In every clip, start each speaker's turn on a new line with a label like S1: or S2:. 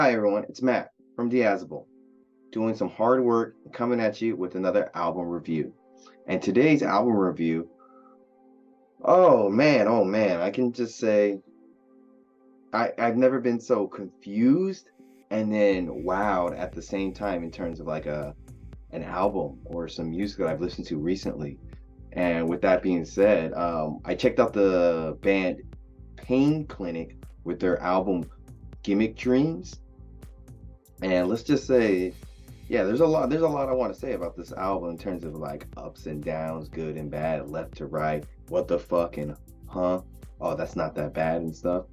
S1: Hi everyone, it's Matt from Diazable, doing some hard work and coming at you with another album review. And today's album review, oh man, I can just say I've never been so confused and then wowed at the same time in terms of like an album or some music that I've listened to recently. And with that being said, I checked out the band Pain Clinic with their album Gimmick Dreams. And let's just say, yeah, there's a lot I want to say about this album in terms of like ups and downs, good and bad, left to right, what the fuck and huh? Oh, that's not that bad and stuff.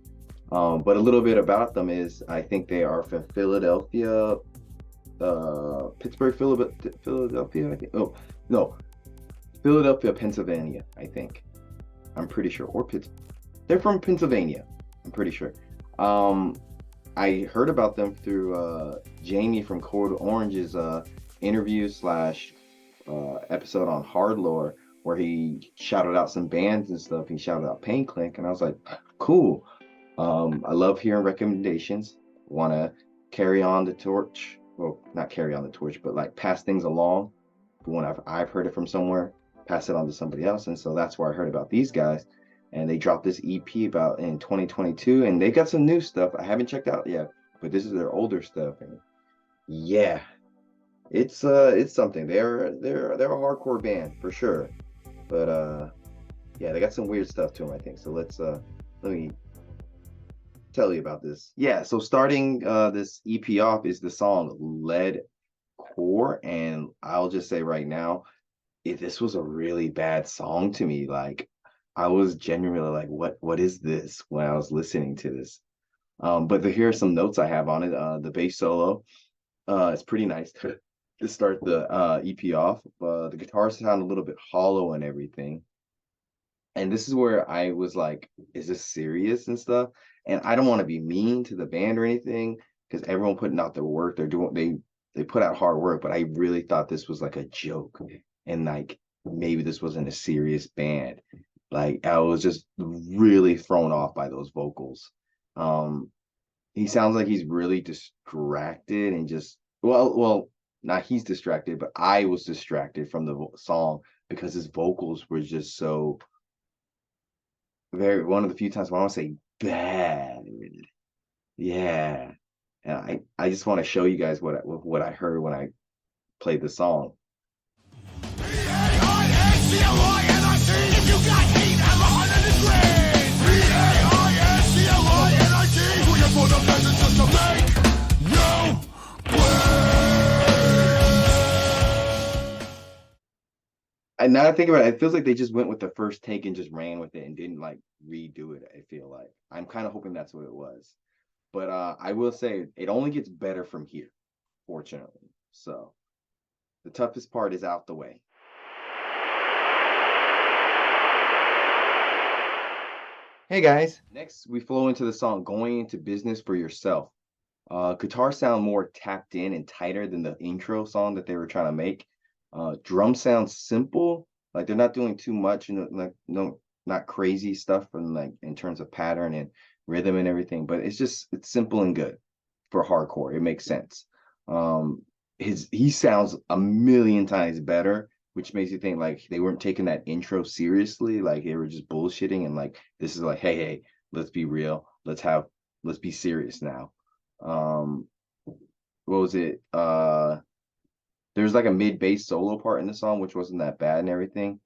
S1: But a little bit about them is I think they are from Philadelphia, Pittsburgh, Philadelphia, I think. Oh, no, Philadelphia, Pennsylvania, I think. I'm pretty sure. Or Pittsburgh. They're from Pennsylvania, I'm pretty sure. Um, I heard about them through Jamie from Code Orange's interview slash episode on Hard Lore, where he shouted out some bands and stuff. He shouted out Pain Clinic, and I was like, cool. I love hearing recommendations. Want to carry on the torch. Well, not carry on the torch, but like pass things along. When I've heard it from somewhere, pass it on to somebody else. And so that's where I heard about these guys. And they dropped this EP about in 2022, and they got some new stuff I haven't checked out yet, but this is their older stuff. And yeah, it's something. They're a hardcore band for sure. But yeah, they got some weird stuff to them, I think. So let me tell you about this. Yeah, so starting this EP off is the song Lead Core, and I'll just say right now, if this was a really bad song to me, like I was genuinely like, what is this when I was listening to this? But here are some notes I have on it. The bass solo, it's pretty nice to start the EP off. The guitars sound a little bit hollow and everything. And this is where I was like, is this serious and stuff? And I don't want to be mean to the band or anything because everyone putting out their work, they put out hard work, but I really thought this was like a joke and like maybe this wasn't a serious band. Like I was just really thrown off by those vocals. Um, he sounds like he's really distracted and just not he's distracted, but I was distracted from the song because his vocals were just so very one of the few times when I want to say bad. Yeah. And I just want to show you guys what I heard when I played the song. And now I think about it, it feels like they just went with the first take and just ran with it and didn't like redo it. I feel like I'm kind of hoping that's what it was. But I will say it only gets better from here, fortunately. So the toughest part is out the way. Hey guys, next we flow into the song Going Into Business for Yourself. Guitar sound more tapped in and tighter than the intro song that they were trying to make. Drum sounds simple, like they're not doing too much, like no, not crazy stuff from like in terms of pattern and rhythm and everything, but it's simple and good for hardcore. It makes sense. He sounds a million times better, which makes you think like they weren't taking that intro seriously, like they were just bullshitting and like this is like, hey, let's be real, let's be serious now. What was it? There's like a mid bass solo part in the song, which wasn't that bad and everything.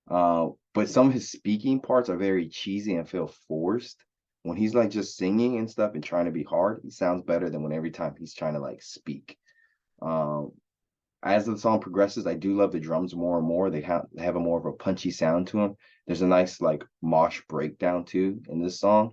S1: But some of his speaking parts are very cheesy and feel forced. When he's like just singing and stuff and trying to be hard, he sounds better than when every time he's trying to like speak. Um, as the song progresses, I do love the drums more and more. They have a more of a punchy sound to them. There's a nice like mosh breakdown too in this song.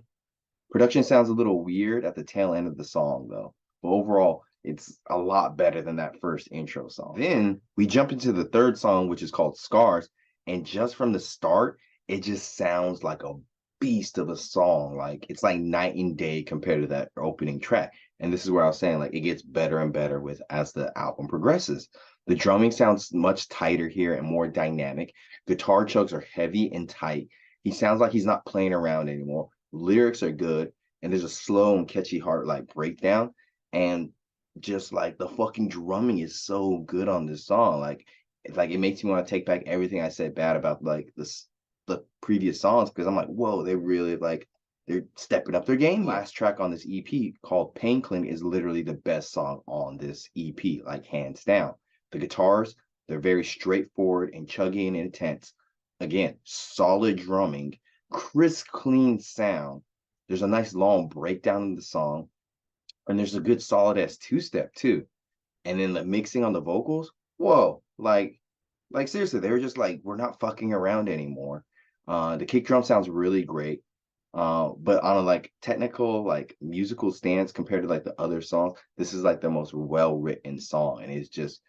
S1: Production sounds a little weird at the tail end of the song though, but overall it's a lot better than that first intro song. Then we jump into the third song, which is called Scars, and just from the start, it just sounds like a beast of a song. Like it's like night and day compared to that opening track. And this is where I was saying like it gets better and better with as the album progresses. The drumming sounds much tighter here and more dynamic. Guitar chugs are heavy and tight. He sounds like he's not playing around anymore. Lyrics are good, and there's a slow and catchy heart like breakdown. And just like the fucking drumming is so good on this song. Like it makes me want to take back everything I said bad about like the previous songs, because I'm like, whoa, they really like they're stepping up their game. Last track on this EP called Pain Clinic is literally the best song on this EP, like hands down. The guitars, they're very straightforward and chuggy and intense. Again, solid drumming, crisp, clean sound. There's a nice long breakdown in the song, and there's a good solid ass two-step too. And then the mixing on the vocals, whoa, like seriously, they were just like, we're not fucking around anymore. The kick drum sounds really great. But on a like technical, like musical stance compared to like the other songs, this is like the most well-written song, and it's just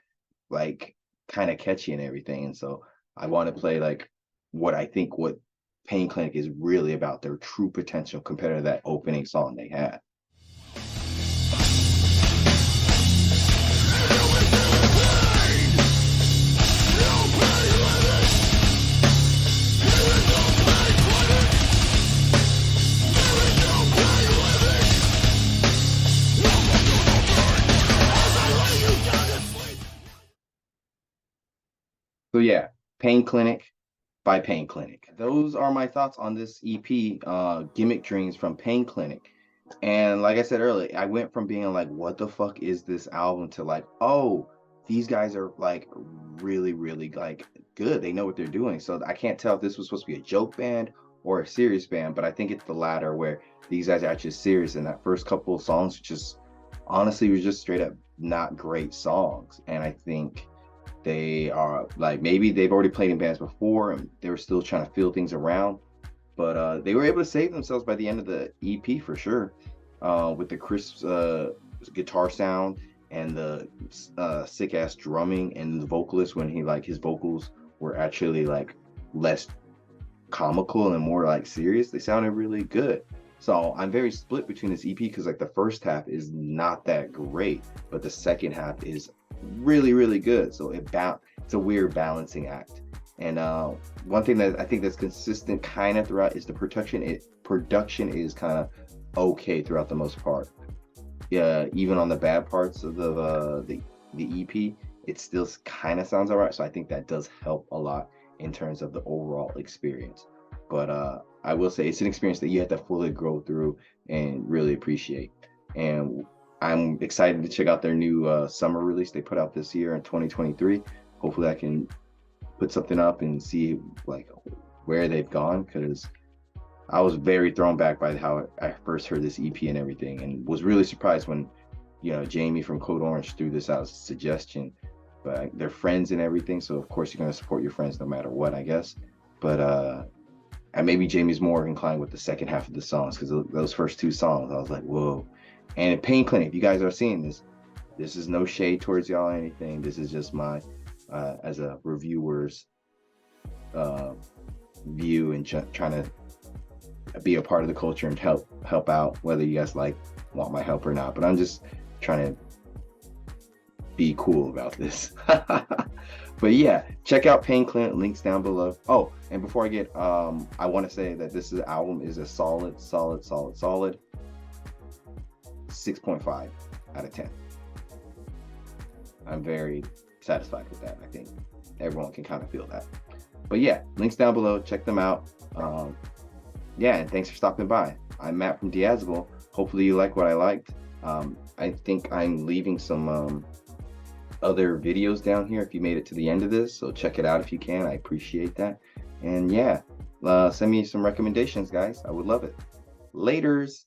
S1: like kind of catchy and everything. And so I want to play like what Pain Clinic is really about, their true potential compared to that opening song they had. So yeah, Pain Clinic by Pain Clinic. Those are my thoughts on this EP, Gimmick Dreams from Pain Clinic. And like I said earlier, I went from being like, what the fuck is this album, to like, oh, these guys are like really, really like good. They know what they're doing. So I can't tell if this was supposed to be a joke band or a serious band, but I think it's the latter, where these guys are actually serious. And that first couple of songs just honestly was just straight up not great songs. And I think they are like, maybe they've already played in bands before and they were still trying to feel things around, but they were able to save themselves by the end of the EP for sure, with the crisp guitar sound and the sick ass drumming, and the vocalist, when he like his vocals were actually like less comical and more like serious, they sounded really good. So I'm very split between this EP, because like the first half is not that great, but the second half is really, really good. So it's a weird balancing act. And one thing that I think that's consistent kind of throughout is the production is kind of okay throughout the most part. Yeah, even on the bad parts of the EP, it still kind of sounds all right. So I think that does help a lot in terms of the overall experience. But I will say it's an experience that you have to fully grow through and really appreciate. And I'm excited to check out their new summer release they put out this year in 2023. Hopefully I can put something up and see like where they've gone, because I was very thrown back by how I first heard this EP and everything, and was really surprised when, you know, Jamie from Code Orange threw this out as a suggestion. But they're friends and everything, so of course you're going to support your friends no matter what, I guess. But and maybe Jamie's more inclined with the second half of the songs, because those first two songs, I was like, whoa. And in Pain Clinic, if you guys are seeing this, this is no shade towards y'all or anything. This is just my, as a reviewer's view, and trying to be a part of the culture and help out, whether you guys want my help or not. But I'm just trying to be cool about this. But yeah, check out Pain Clinic, links down below. Oh, and before I get I want to say that this album is a solid 6.5 out of 10. I'm very satisfied with that. I think everyone can kind of feel that. But yeah, links down below, check them out. Yeah, and thanks for stopping by. I'm Matt from Diazable. Hopefully you like what I liked. I think I'm leaving some other videos down here if you made it to the end of this, so check it out if you can. I appreciate that. And yeah, send me some recommendations, guys. I would love it. Laters.